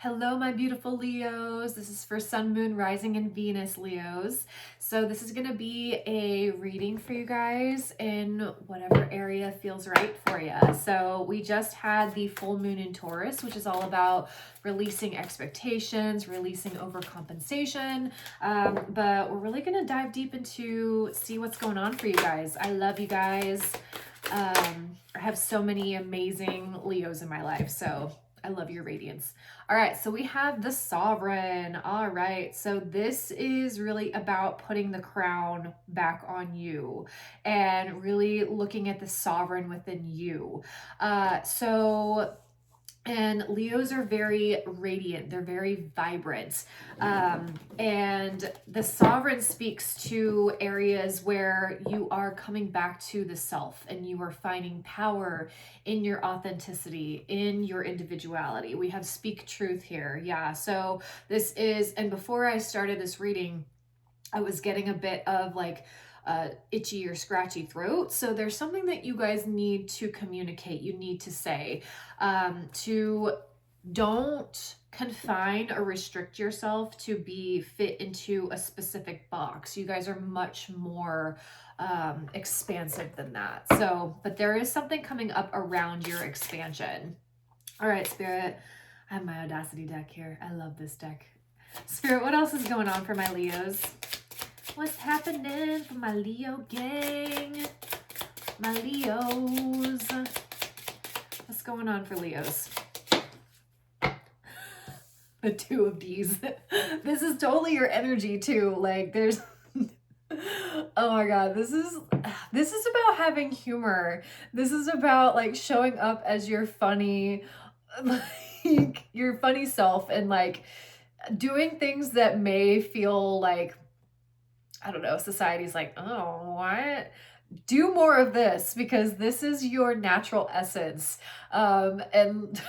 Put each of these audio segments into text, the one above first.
Hello, my beautiful Leos. This is for Sun, Moon, Rising, and Venus Leos. So this is going to be a reading for you guys in whatever area feels right for you. So we just had the full moon in Taurus, which is all about releasing expectations, releasing overcompensation. But we're really going to dive deep into see what's going on for you guys. I love you guys. I have so many amazing Leos in my life, so I love your radiance. All right, so we have the Sovereign. All right, so this is really about putting the crown back on you and really looking at the sovereign within you. And Leos are very radiant. They're very vibrant. And the sovereign speaks to areas where you are coming back to the self and you are finding power in your authenticity, in your individuality. We have speak truth here. Yeah. So this is, and before I started this reading, I was getting a bit of like itchy or scratchy throat. So there's something that you guys need to communicate. You need to say, to don't confine or restrict yourself to be fit into a specific box. You guys are much more expansive than that. So, but there is something coming up around your expansion. All right, Spirit. I have my Audacity deck here. I love this deck. Spirit, what else is going on for my Leos? What's happening for my Leo gang? My Leos. What's going on for Leos? The two of these. This is totally your energy too. Like there's oh my god, this is about having humor. This is about like showing up as your funny like your funny self and like doing things that may feel like, I don't know, society's like, oh, what? Do more of this because this is your natural essence. And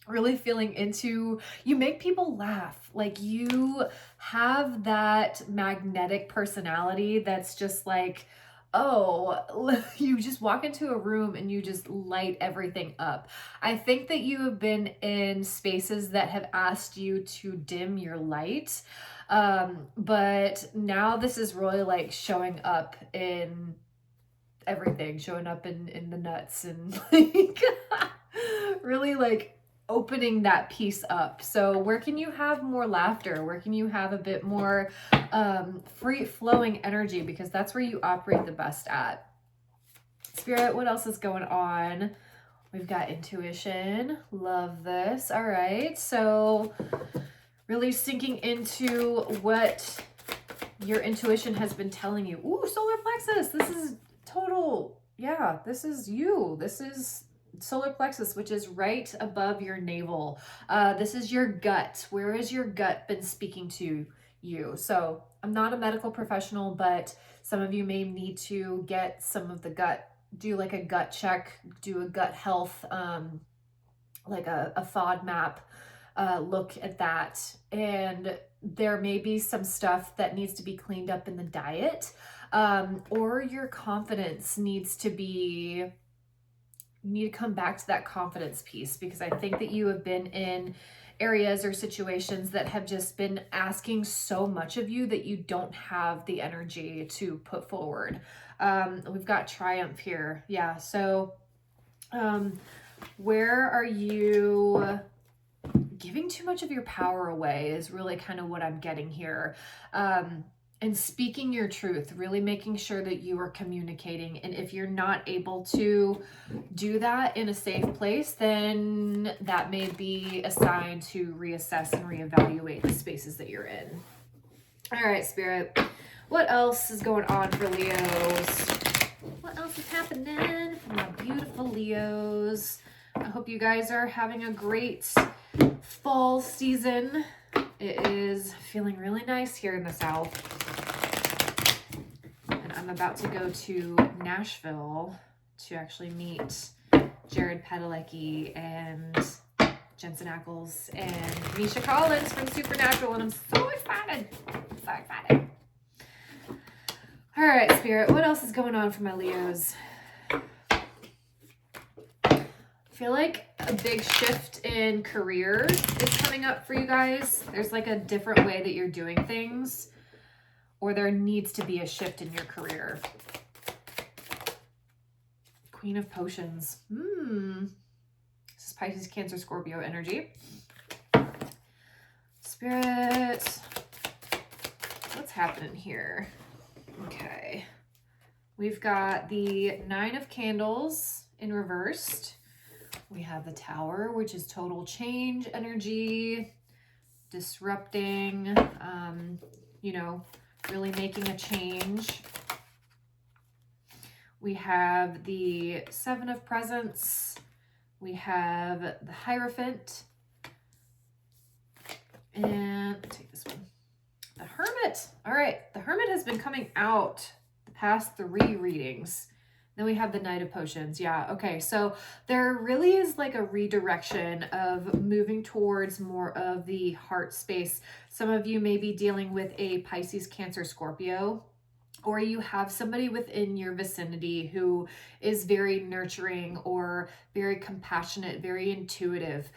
really feeling into, you make people laugh. Like you have that magnetic personality that's just like, oh, you just walk into a room and you just light everything up. I think that you have been in spaces that have asked you to dim your light. But now this is really like showing up in everything, showing up in the nuts and like really like opening that piece up. So where can you have more laughter? Where can you have a bit more free flowing energy? Because that's where you operate the best at. Spirit, what else is going on? We've got intuition. Love this. All right. So really sinking into what your intuition has been telling you. Ooh, solar plexus. This is total. Yeah, this is you. This is solar plexus, which is right above your navel. This is your gut. Where has your gut been speaking to you? So I'm not a medical professional, but some of you may need to get some of the gut, do like a gut check, do a gut health, like a FODMAP, look at that. And there may be some stuff that needs to be cleaned up in the diet, or your confidence needs to be, you need to come back to that confidence piece, because I think that you have been in areas or situations that have just been asking so much of you that you don't have the energy to put forward. We've got triumph here. Yeah. So, where are you giving too much of your power away is really kind of what I'm getting here. And speaking your truth, really making sure that you are communicating. And if you're not able to do that in a safe place, then that may be a sign to reassess and reevaluate the spaces that you're in. All right, Spirit. What else is going on for Leos? What else is happening for my beautiful Leos? I hope you guys are having a great fall season. It is feeling really nice here in the South. And I'm about to go to Nashville to actually meet Jared Padalecki and Jensen Ackles and Misha Collins from Supernatural. And I'm so excited. So excited. All right, Spirit, what else is going on for my Leos? I feel like a big shift in career is coming up for you guys. There's like a different way that you're doing things, or there needs to be a shift in your career. Queen of Potions. This is Pisces, Cancer, Scorpio energy. Spirit, what's happening here? Okay. We've got the Nine of Candles in reversed. We have the Tower, which is total change energy, disrupting, you know, really making a change. We have the Seven of Presents. We have the Hierophant. And take this one. The Hermit. All right. The Hermit has been coming out the past 3 readings. Then we have the Knight of Potions. Yeah. Okay. So there really is like a redirection of moving towards more of the heart space. Some of you may be dealing with a Pisces, Cancer, Scorpio, or you have somebody within your vicinity who is very nurturing or very compassionate, very intuitive.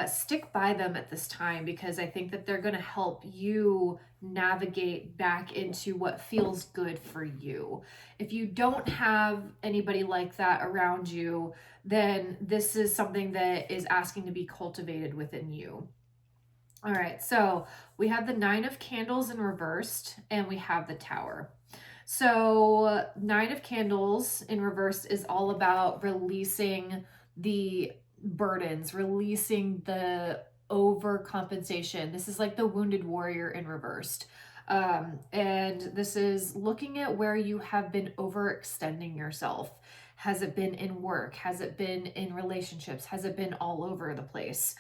Stick by them at this time, because I think that they're going to help you navigate back into what feels good for you. If you don't have anybody like that around you, then this is something that is asking to be cultivated within you. All right, so we have the Nine of Candles in reversed, and we have the Tower. So Nine of Candles in reversed is all about releasing the burdens, releasing the overcompensation. This is like the Wounded Warrior in reversed. And this is looking at where you have been overextending yourself. Has it been in work? Has it been in relationships? Has it been all over the place?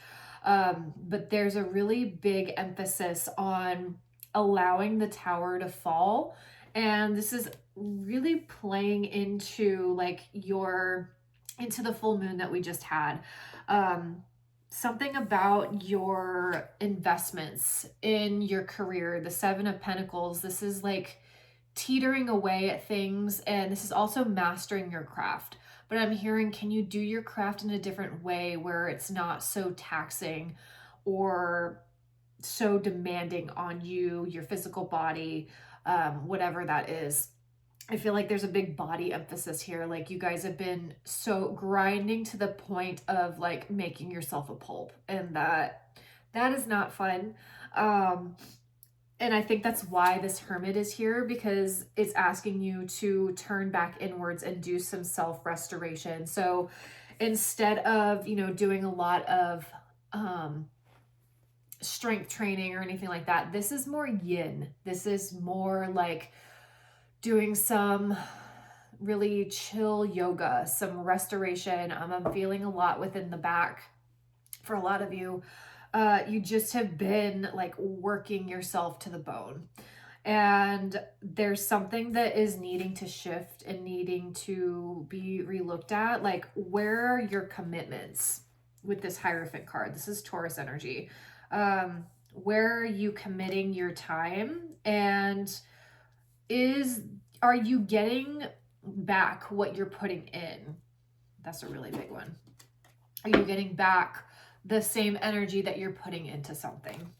But there's a really big emphasis on allowing the Tower to fall. And this is really playing into like into the full moon that we just had. Something about your investments in your career, the Seven of Pentacles, this is like teetering away at things, and this is also mastering your craft. But I'm hearing, can you do your craft in a different way where it's not so taxing or so demanding on you, your physical body, whatever that is. I feel like there's a big body emphasis here. Like you guys have been so grinding to the point of like making yourself a pulp, and that is not fun. And I think that's why this Hermit is here, because it's asking you to turn back inwards and do some self-restoration. So instead of, you know, doing a lot of strength training or anything like that, this is more yin. This is more like doing some really chill yoga, some restoration. I'm feeling a lot within the back for a lot of you. You just have been like working yourself to the bone, and there's something that is needing to shift and needing to be relooked at. Like, where are your commitments with this Hierophant card? This is Taurus energy. Where are you committing your time, and are you getting back what you're putting in? That's a really big one. Are you getting back the same energy that you're putting into something?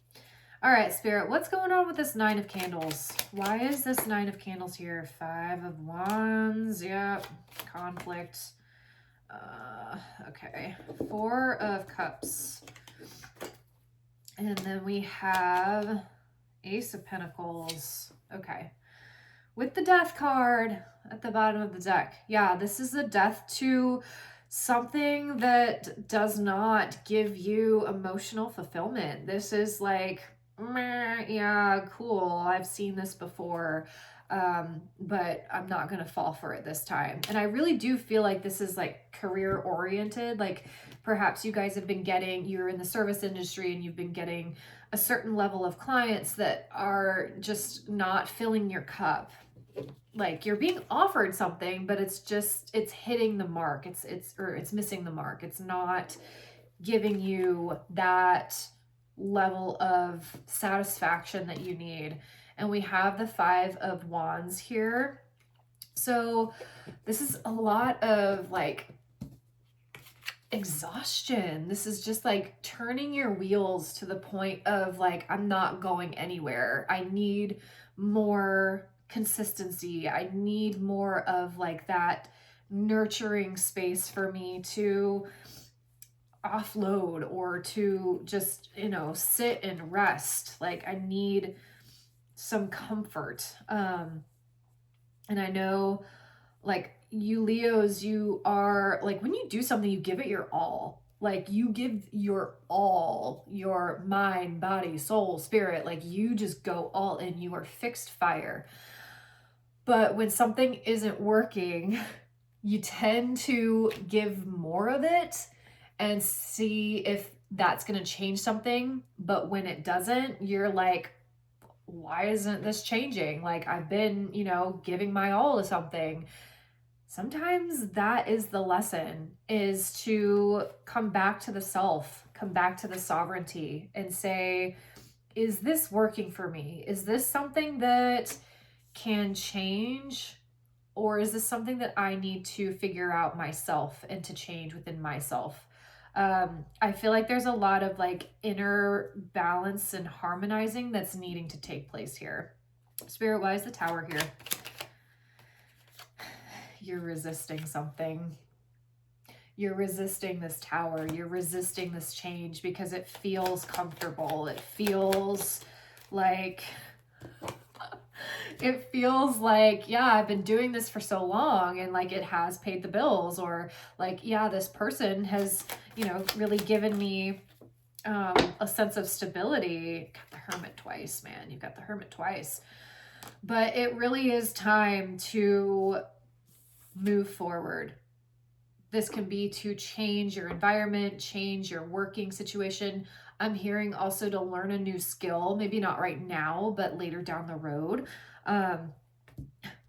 All right, Spirit, what's going on with this Nine of Candles? Why is this Nine of Candles here? Five of Wands, yep, conflict. Okay, Four of Cups. And then we have Ace of Pentacles. Okay. With the Death card at the bottom of the deck. Yeah, this is a death to something that does not give you emotional fulfillment. This is like, meh, yeah, cool, I've seen this before, but I'm not going to fall for it this time. And I really do feel like this is like career oriented. Like perhaps you guys have been you're in the service industry and you've been getting a certain level of clients that are just not filling your cup. Like you're being offered something, but it's hitting the mark. It's missing the mark. It's not giving you that level of satisfaction that you need. And we have the Five of Wands here. So this is a lot of like exhaustion. This is just like turning your wheels to the point of like, I'm not going anywhere. I need more consistency. I need more of like that nurturing space for me to offload or to just, you know, sit and rest. Like I need some comfort. And I know like you Leos, you are like, when you do something, you give it your all. Like you give your all, your mind, body, soul, spirit, like you just go all in. You are fixed fire. But when something isn't working, you tend to give more of it and see if that's going to change something. But when it doesn't, you're like, why isn't this changing? Like I've been, you know, giving my all to something. Sometimes that is the lesson, is to come back to the self, come back to the sovereignty and say, is this working for me? Is this something that can change? Or is this something that I need to figure out myself and to change within myself? I feel like there's a lot of like inner balance and harmonizing that's needing to take place here. Spirit, why is the Tower here? You're resisting something. You're resisting this Tower. You're resisting this change because it feels comfortable. It feels like... it feels like, yeah, I've been doing this for so long and like it has paid the bills, or like, yeah, this person has, you know, really given me a sense of stability. Got the Hermit twice, man. You've got the Hermit twice. But it really is time to move forward. This can be to change your environment, change your working situation. I'm hearing also to learn a new skill, maybe not right now, but later down the road.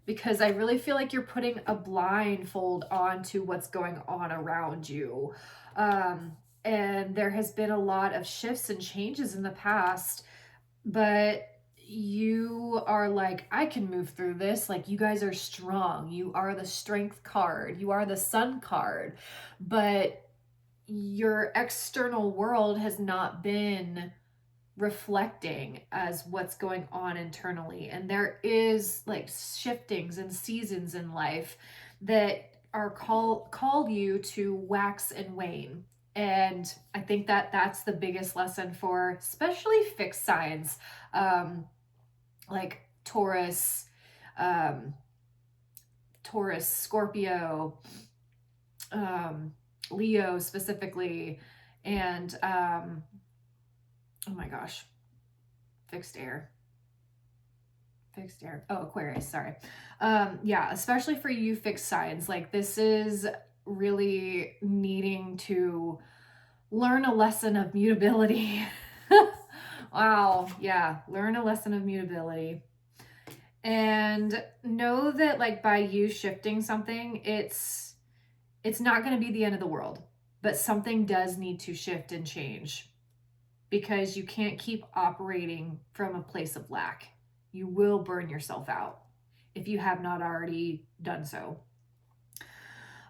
Because I really feel like you're putting a blindfold on to what's going on around you. And there has been a lot of shifts and changes in the past, but you are like, I can move through this. Like you guys are strong. You are the Strength card. You are the Sun card. But your external world has not been reflecting as what's going on internally. And there is like shiftings and seasons in life that are call you to wax and wane. And I think that that's the biggest lesson for especially fixed signs, like Taurus, Scorpio, Leo specifically, and oh my gosh, fixed air. Oh, Aquarius, sorry. Yeah, especially for you fixed signs, like this is really needing to learn a lesson of mutability. Wow, yeah, learn a lesson of mutability. And know that like by you shifting something, it's not going to be the end of the world, but something does need to shift and change, because you can't keep operating from a place of lack. You will burn yourself out if you have not already done so.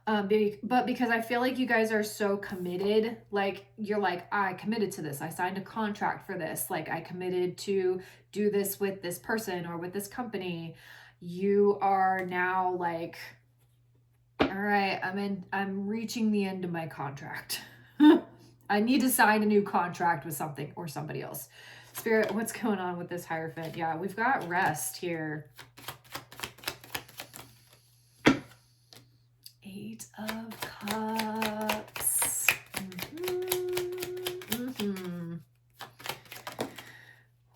But because I feel like you guys are so committed, like you're like, I committed to this. I signed a contract for this. Like I committed to do this with this person or with this company. You are now like, all right, I'm reaching the end of my contract. I need to sign a new contract with something or somebody else. Spirit, what's going on with this Hierophant? Yeah, we've got rest here. 8 of Cups.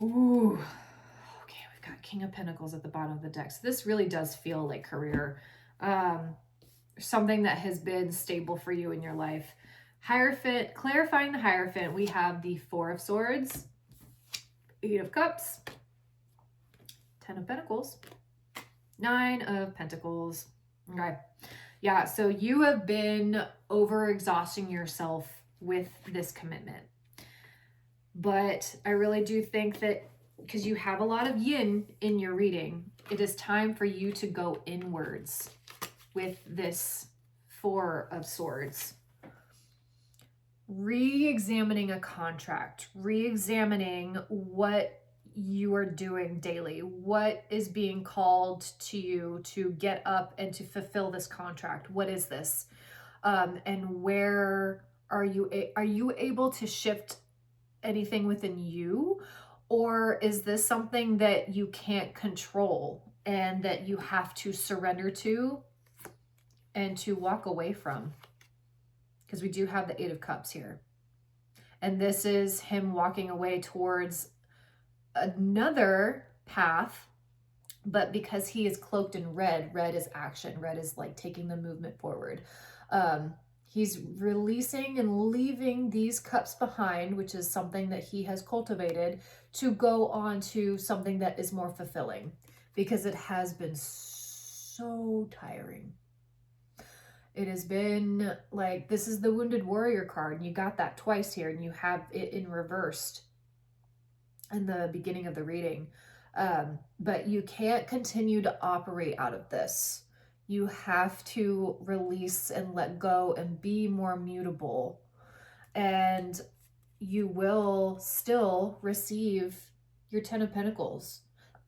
Ooh. Okay, we've got King of Pentacles at the bottom of the deck. So this really does feel like career. Something that has been stable for you in your life. Hierophant, clarifying the Hierophant, we have the 4 of Swords, 8 of Cups, 10 of Pentacles, 9 of Pentacles. Okay. Yeah, so you have been overexhausting yourself with this commitment. But I really do think that because you have a lot of yin in your reading, it is time for you to go inwards with this 4 of Swords. re-examining a contract, re-examining what you are doing daily, what is being called to you to get up and to fulfill this contract. What is this? And where are you able to shift anything within you? Or is this something that you can't control and that you have to surrender to and to walk away from? Because we do have the Eight of Cups here. And this is him walking away towards another path, but because he is cloaked in red, red is action. Red is like taking the movement forward. He's releasing and leaving these cups behind, which is something that he has cultivated, to go on to something that is more fulfilling, because it has been so tiring. It has been like, this is the Wounded Warrior card, and you got that twice here, and you have it in reversed in the beginning of the reading. But you can't continue to operate out of this. You have to release and let go and be more mutable. And you will still receive your 10 of Pentacles,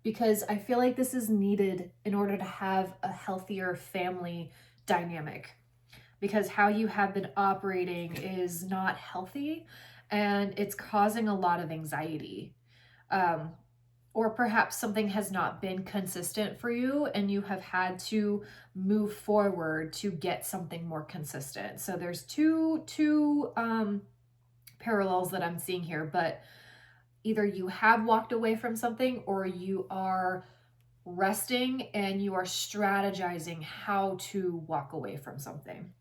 because I feel like this is needed in order to have a healthier family dynamic, because how you have been operating is not healthy and it's causing a lot of anxiety. Or perhaps something has not been consistent for you and you have had to move forward to get something more consistent. So there's two parallels that I'm seeing here, but either you have walked away from something or you are resting and you are strategizing how to walk away from something.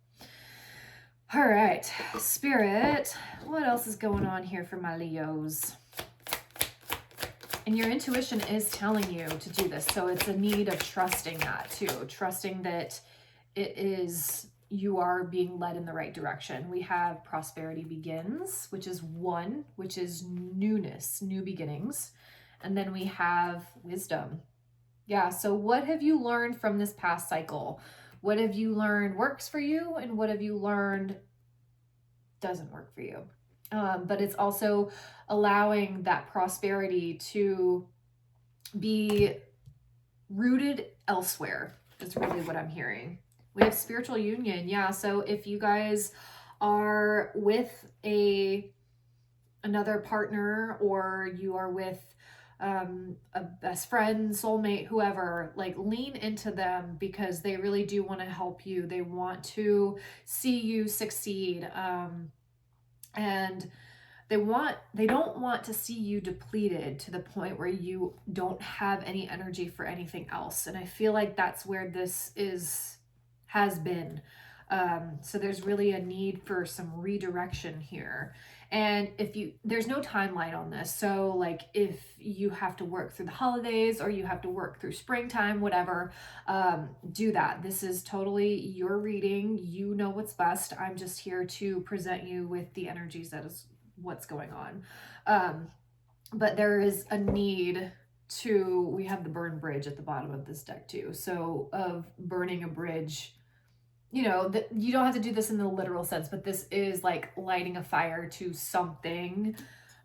All right, Spirit, what else is going on here for my Leos? And your intuition is telling you to do this. So it's a need of trusting that too. Trusting that it is, you are being led in the right direction. We have prosperity begins, which is 1, which is newness, new beginnings. And then we have wisdom. Yeah, so what have you learned from this past cycle? What have you learned works for you? And what have you learned doesn't work for you? But it's also allowing that prosperity to be rooted elsewhere is really what I'm hearing. We have spiritual union. Yeah, so if you guys are with another partner, or you are with a best friend, soulmate, whoever, like lean into them, because they really do want to help you. They want to see you succeed. And they don't want to see you depleted to the point where you don't have any energy for anything else. And I feel like that's where this has been. So there's really a need for some redirection here. And there's no timeline on this. So like if you have to work through the holidays or you have to work through springtime, whatever, do that. This is totally your reading. You know what's best. I'm just here to present you with the energies that is what's going on. But there is a need we have the burn bridge at the bottom of this deck too. So of burning a bridge, you know, you don't have to do this in the literal sense, but this is like lighting a fire to something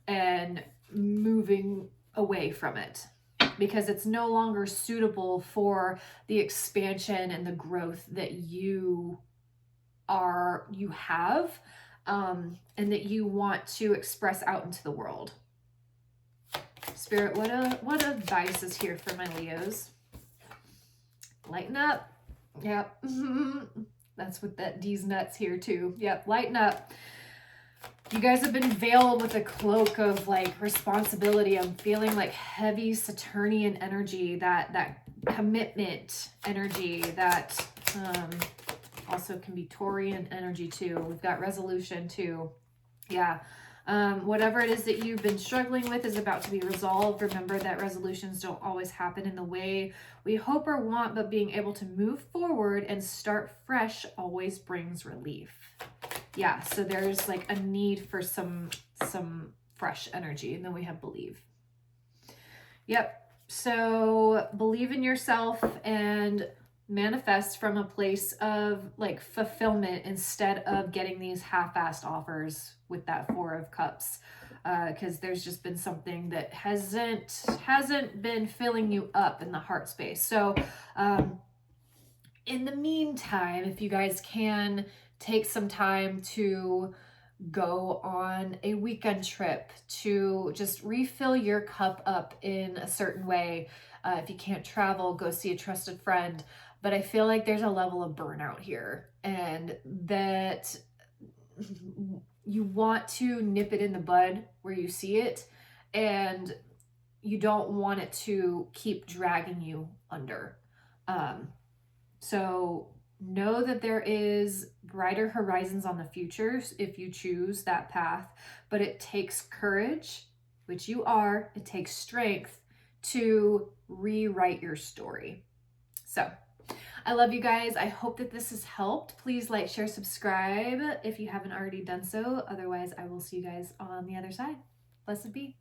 and moving away from it, because it's no longer suitable for the expansion and the growth that you have, and that you want to express out into the world. Spirit, what advice is here for my Leos? Lighten up. Yep. That's with these nuts here too. Yep, lighten up. You guys have been veiled with a cloak of like responsibility. I'm feeling like heavy Saturnian energy, that commitment energy, that also can be Taurian energy too. We've got resolution too. Yeah. Whatever it is that you've been struggling with is about to be resolved. Remember that resolutions don't always happen in the way we hope or want, but being able to move forward and start fresh always brings relief. Yeah, so there's like a need for some fresh energy. And then we have believe. Yep. So believe in yourself and manifest from a place of like fulfillment instead of getting these half-assed offers with that Four of Cups, because there's just been something that hasn't been filling you up in the heart space. So in the meantime, if you guys can take some time to go on a weekend trip to just refill your cup up in a certain way. If you can't travel, go see a trusted friend. But I feel like there's a level of burnout here, and that you want to nip it in the bud where you see it, and you don't want it to keep dragging you under. So know that there is brighter horizons on the future if you choose that path, but it takes courage, which you are, it takes strength to rewrite your story. So I love you guys. I hope that this has helped. Please like, share, subscribe if you haven't already done so. Otherwise, I will see you guys on the other side. Blessed be.